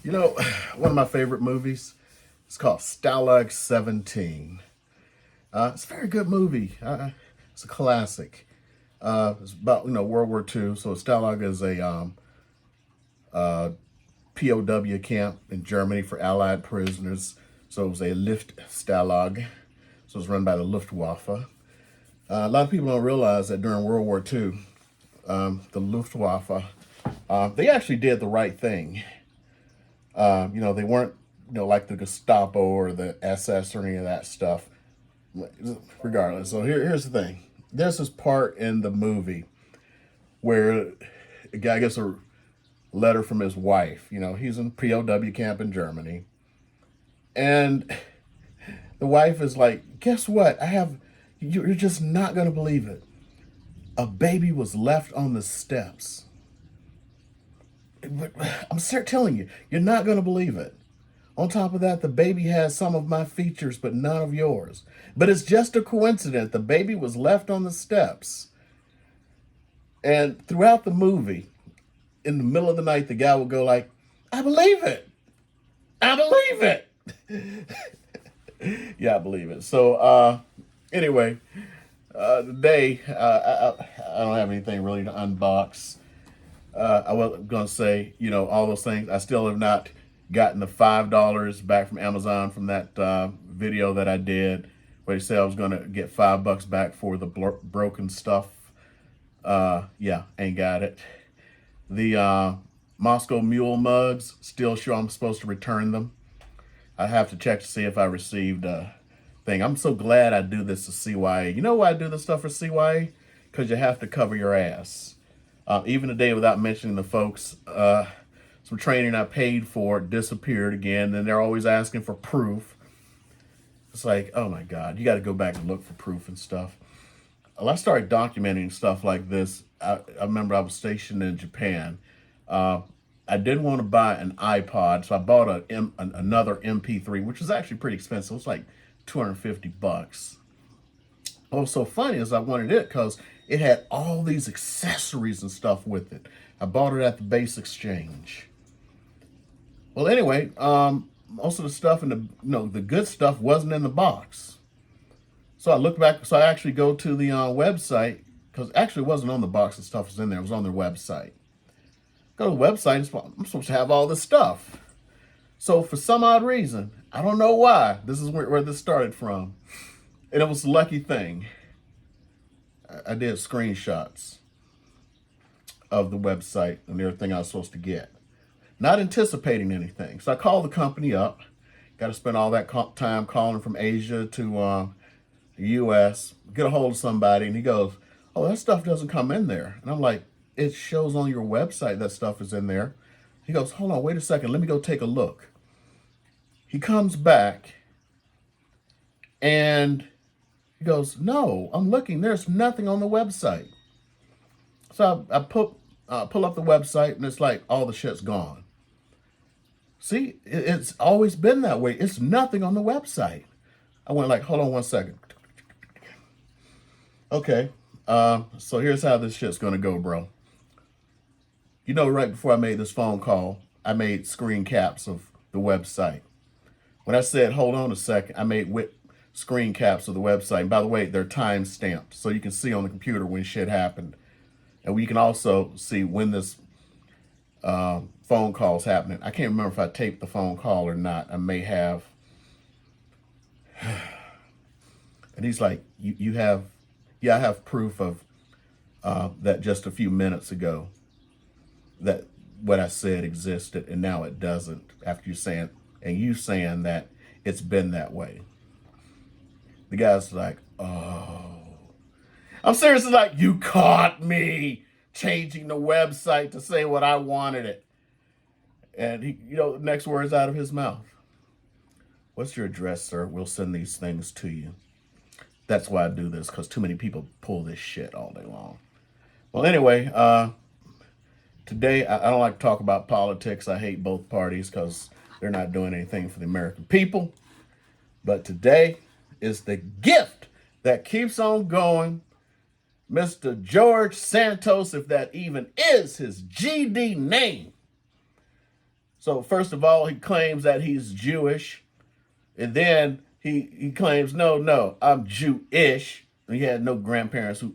You know, one of my favorite movies, it's called Stalag 17. It's a very good movie. It's a classic. It's about, World War II. So Stalag is a POW camp in Germany for Allied prisoners. So it was a Luft Stalag. So it was run by the Luftwaffe. A lot of people don't realize that during World War II, the Luftwaffe, they actually did the right thing. They weren't, like the Gestapo or the SS or any of that stuff. Regardless, so here's the thing. There's this part in the movie where a guy gets a letter from his wife. He's in POW camp in Germany. And the wife is like, guess what? You're just not going to believe it. A baby was left on the steps. But I'm telling you, you're not going to believe it. On top of that, the baby has some of my features, but none of yours. But it's just a coincidence. The baby was left on the steps. And throughout the movie, in the middle of the night, the guy would go like, I believe it. I believe it. Yeah, I believe it. So, anyway, today, I don't have anything really to unbox. I was going to say, all those things. I still have not gotten the $5 back from Amazon from that video that I did where they said I was going to get $5 back for the broken stuff. Yeah, ain't got it. The Moscow Mule mugs, still sure I'm supposed to return them. I have to check to see if I received a thing. I'm so glad I do this to CYA. You know why I do this stuff for CYA? Because you have to cover your ass. Even today, without mentioning the folks, some training I paid for disappeared again. And they're always asking for proof. It's like, oh my God, you got to go back and look for proof and stuff. Well, I started documenting stuff like this. I remember I was stationed in Japan. I didn't want to buy an iPod, so I bought another MP3, which was actually pretty expensive. It was like $250. What was so funny is I wanted it because it had all these accessories and stuff with it. I bought it at the Base Exchange. Well, anyway, most of the stuff and the good stuff wasn't in the box. So I look back. So I actually go to the website because actually it wasn't on the box. The stuff was in there. It was on their website. Go to the website. I'm supposed to have all this stuff. So for some odd reason, I don't know why. This is where this started from, and it was a lucky thing. I did screenshots of the website and everything I was supposed to get. Not anticipating anything. So I called the company up. Got to spend all that time calling from Asia to the U.S. Get a hold of somebody. And he goes, oh, that stuff doesn't come in there. And I'm like, it shows on your website that stuff is in there. He goes, hold on, wait a second. Let me go take a look. He comes back and he goes, no, I'm looking. There's nothing on the website. So I pull up the website and it's like all the shit's gone. See, it's always been that way. It's nothing on the website. I went like, hold on one second. Okay, so here's how this shit's gonna go, bro. Right before I made this phone call, I made screen caps of the website. When I said, hold on a second, I made screen caps of the website. And by the way, they're time stamped, so you can see on the computer when shit happened. And we can also see when this phone call's happening. I can't remember if I taped the phone call or not. I may have. And he's like, you have, yeah, I have proof of that just a few minutes ago that what I said existed and now it doesn't after you saying that it's been that way. The guy's like, oh. I'm seriously like, you caught me changing the website to say what I wanted it. And he, the next words out of his mouth. What's your address, sir? We'll send these things to you. That's why I do this, because too many people pull this shit all day long. Well, anyway, today I don't like to talk about politics. I hate both parties because they're not doing anything for the American people. But today is the gift that keeps on going. Mr. George Santos, if that even is his GD name, So first of all, he claims that he's Jewish, and then he claims, no, I'm Jewish. He had no grandparents who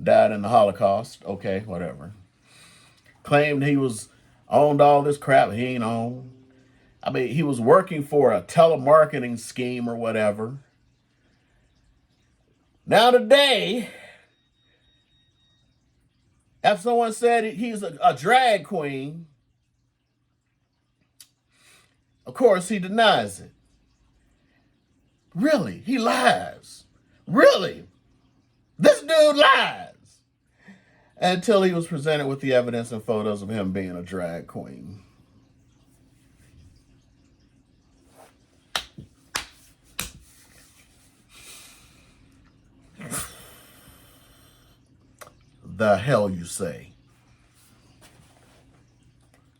died in the Holocaust. Okay, whatever. Claimed he was owned all this crap he ain't owned. I mean, he was working for a telemarketing scheme or whatever. Now today, if someone said he's a drag queen, of course he denies it. Really? He lies. Really? This dude lies. Until he was presented with the evidence and photos of him being a drag queen. The hell you say?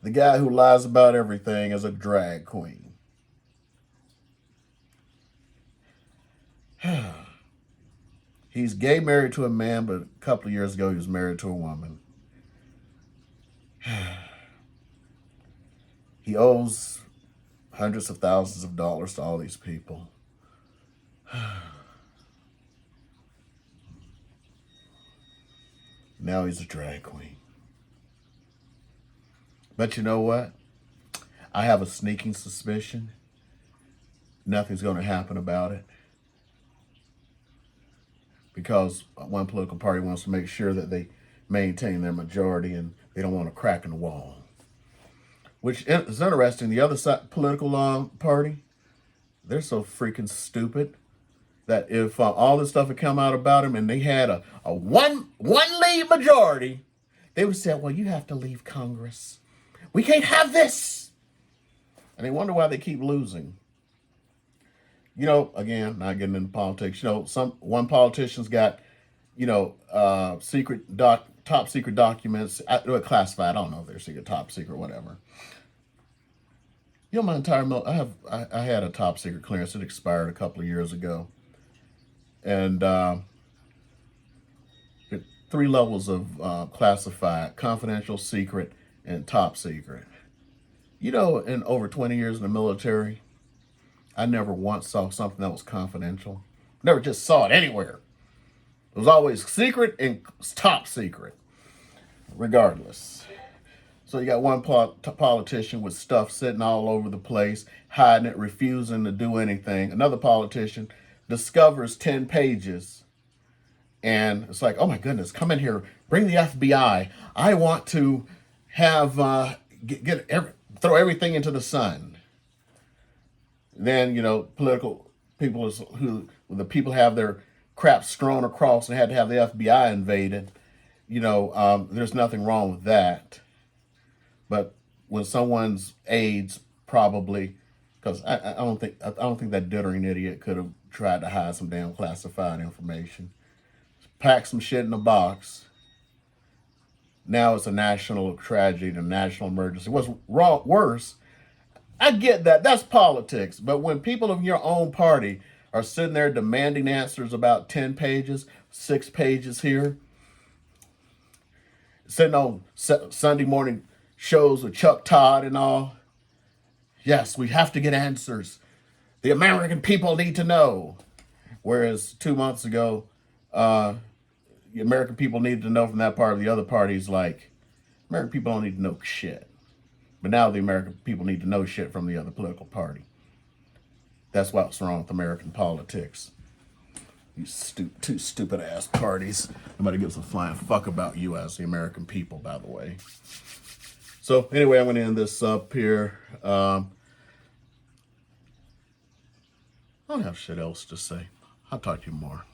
The guy who lies about everything is a drag queen. He's gay, married to a man, but a couple of years ago he was married to a woman. He owes hundreds of thousands of dollars to all these people. Now he's a drag queen. But you know what? I have a sneaking suspicion nothing's going to happen about it. Because one political party wants to make sure that they maintain their majority and they don't want a crack in the wall. Which is interesting. The other side, political party, they're so freaking stupid that if all this stuff had come out about him and they had a one lead majority, they would say, well, you have to leave Congress. We can't have this. And they wonder why they keep losing. You know, again, not getting into politics. You know, one politician's got, top secret documents, classified. I don't know if they're secret, top secret, whatever. You know, my entire I had a top secret clearance. It expired a couple of years ago, and 3 levels of classified: confidential, secret, and top secret. You know, in over 20 years in the military, I never once saw something that was confidential. Never just saw it anywhere. It was always secret and top secret, regardless. So you got one politician with stuff sitting all over the place, hiding it, refusing to do anything. Another politician discovers 10 pages. And it's like, oh my goodness, come in here, bring the FBI. I want to have, throw everything into the sun. Then, political people the people have their crap strewn across and had to have the FBI invaded. There's nothing wrong with that. But when someone's aides, probably, because I don't think that dithering idiot could have tried to hide some damn classified information. Pack some shit in a box. Now it's a national tragedy, a national emergency. What's worse? I get that. That's politics. But when people of your own party are sitting there demanding answers about 10 pages, 6 pages here, sitting on Sunday morning shows with Chuck Todd and all, yes, we have to get answers. The American people need to know. Whereas 2 months ago, the American people needed to know from that part of the other parties, like, American people don't need to know shit. But now the American people need to know shit from the other political party. That's what's wrong with American politics. These two stupid ass parties. Nobody gives a flying fuck about you as the American people, by the way. So anyway, I'm going to end this up here. I don't have shit else to say. I'll talk to you more.